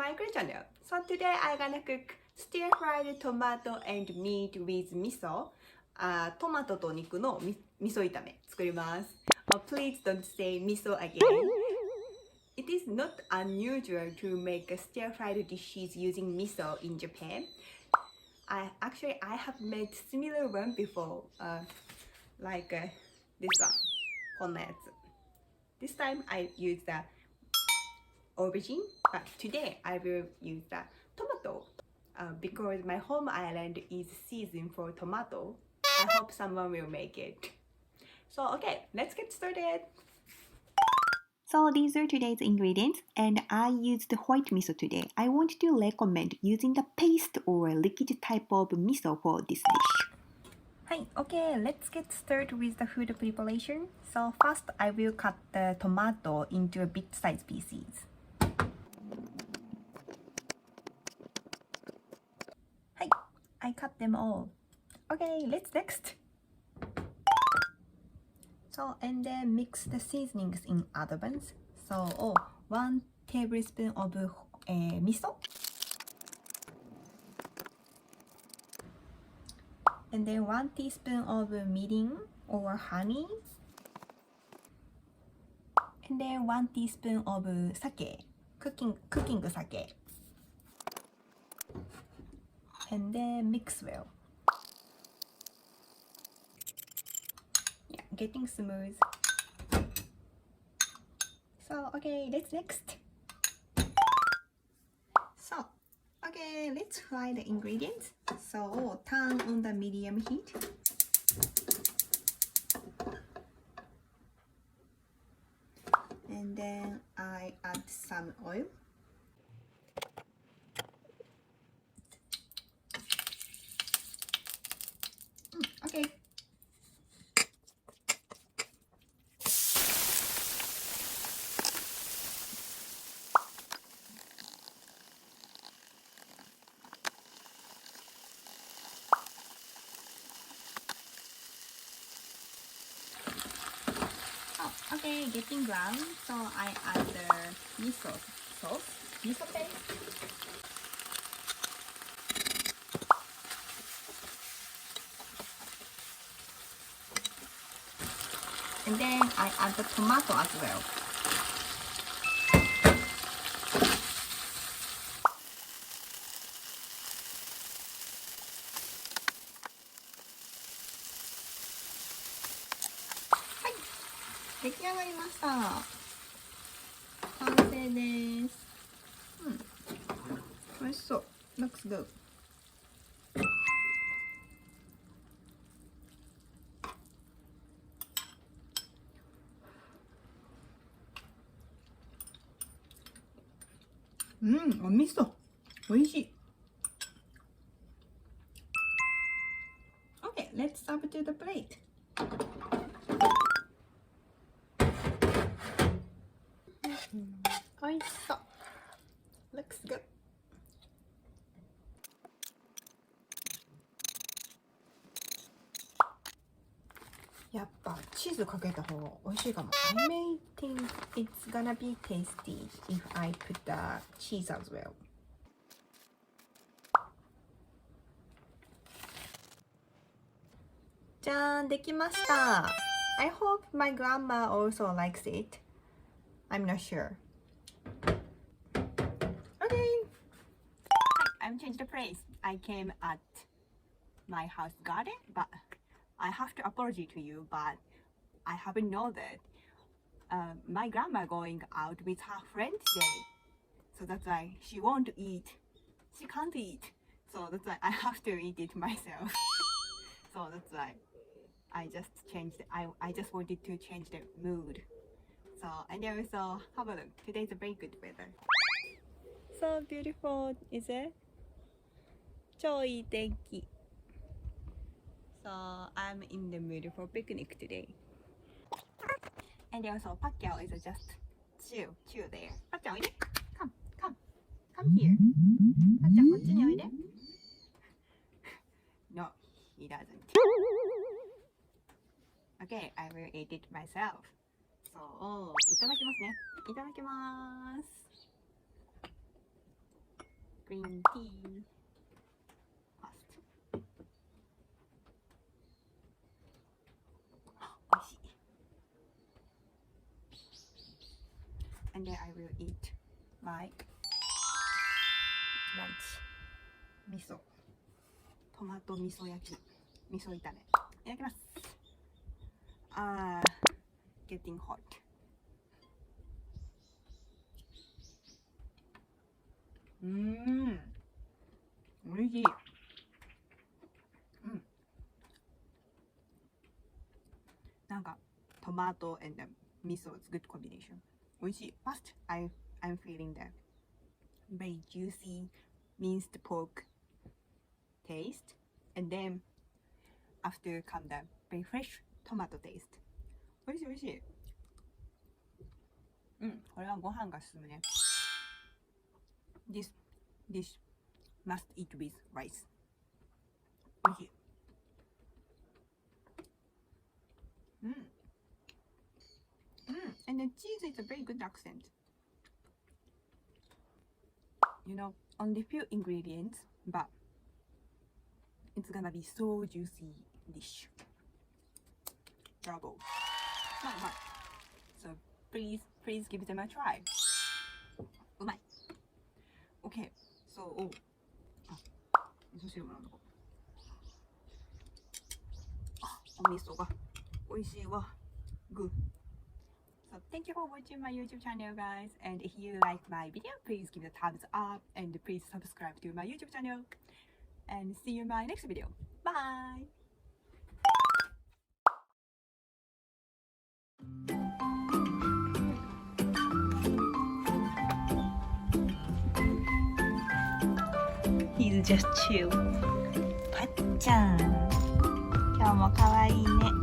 my channel. So today I'm gonna cook stir fried tomato and meat with miso. トマトと肉の味噌炒め作ります。Please don't say miso again. It is not unusual to make stir fried dishes using miso in Japan. I have made similar one before, like this one, こんなやつ。This time I use the aubergine, but today I will use the tomato because my home island is season for tomato. I hope someone will make it. So okay, let's get started. So these are today's ingredients and I used white miso today. I want to recommend using the paste or liquid type of miso for this dish. Hi, okay, let's get started with the food preparation. So first I will cut the tomato into a bit-sized pieces. Hi, I cut them all. Okay, let's next. So and then mix the seasonings in advance. So 1 tablespoon of miso. And then 1 teaspoon of mirin or honey. And then 1 teaspoon of sake, cooking sake. And then mix well. Yeah, getting smooth. So okay, let's next. So okay, let's fry the ingredients. So turn on the medium heat. And then I add some oil. Okay. Okay, getting brown, so I add the miso sauce, miso paste. And then I add the tomato as well. Hi, 出来上がりました。完成です。美味しそう。Looks good. O miso. 美味しい。Okay, let's serve to the plate. Looks good. やっぱチーズかけた方が美味しいかも。I may think it's gonna be tasty if I put the cheese as well. じゃーん、できました。I hope my grandma also likes it. I'm not sure. Okay. I'm changed the place. I came at my house garden, but I have to apologize to you, but I haven't known that my grandma going out with her friend today. So that's why she won't eat. She can't eat. So that's why I have to eat it myself. So that's why I just changed. I just wanted to change the mood. So and also have a look. Today's a very good weather. So beautiful, is it? 超いい天気. So I'm in the mood for picnic today. And also Pacquiao is just chill there. Pacquiao, come here. Pacquiao, こっちにおいで. No, he doesn't. Okay, I will eat it myself. So, いただきますね。いただきます。green tea first. 美味しい。And then I will eat my lunch. 味噌。トマト味噌焼き。味噌炒め。いただきます。Getting hot. おいしい。なんかトマト and miso is good combination. おいしい。First, I'm feeling the very juicy minced pork taste, and then after come the very fresh tomato taste. おいしいおいしい。これはご飯が進むね。This dish must eat with rice. おいしい。And the cheese is a very good accent. You know, only few ingredients, but it's gonna be so juicy dish. Bravo. So please give them a try. うまい。Okay, so 味噌汁もなんだこお味噌が美味しいわ。Good. So thank you for watching my YouTube channel, guys. And if you like my video, please give it a thumbs up and please subscribe to my YouTube channel. And see you in my next video. Bye. He's just chill. ぱっちゃん、今日も可愛いね。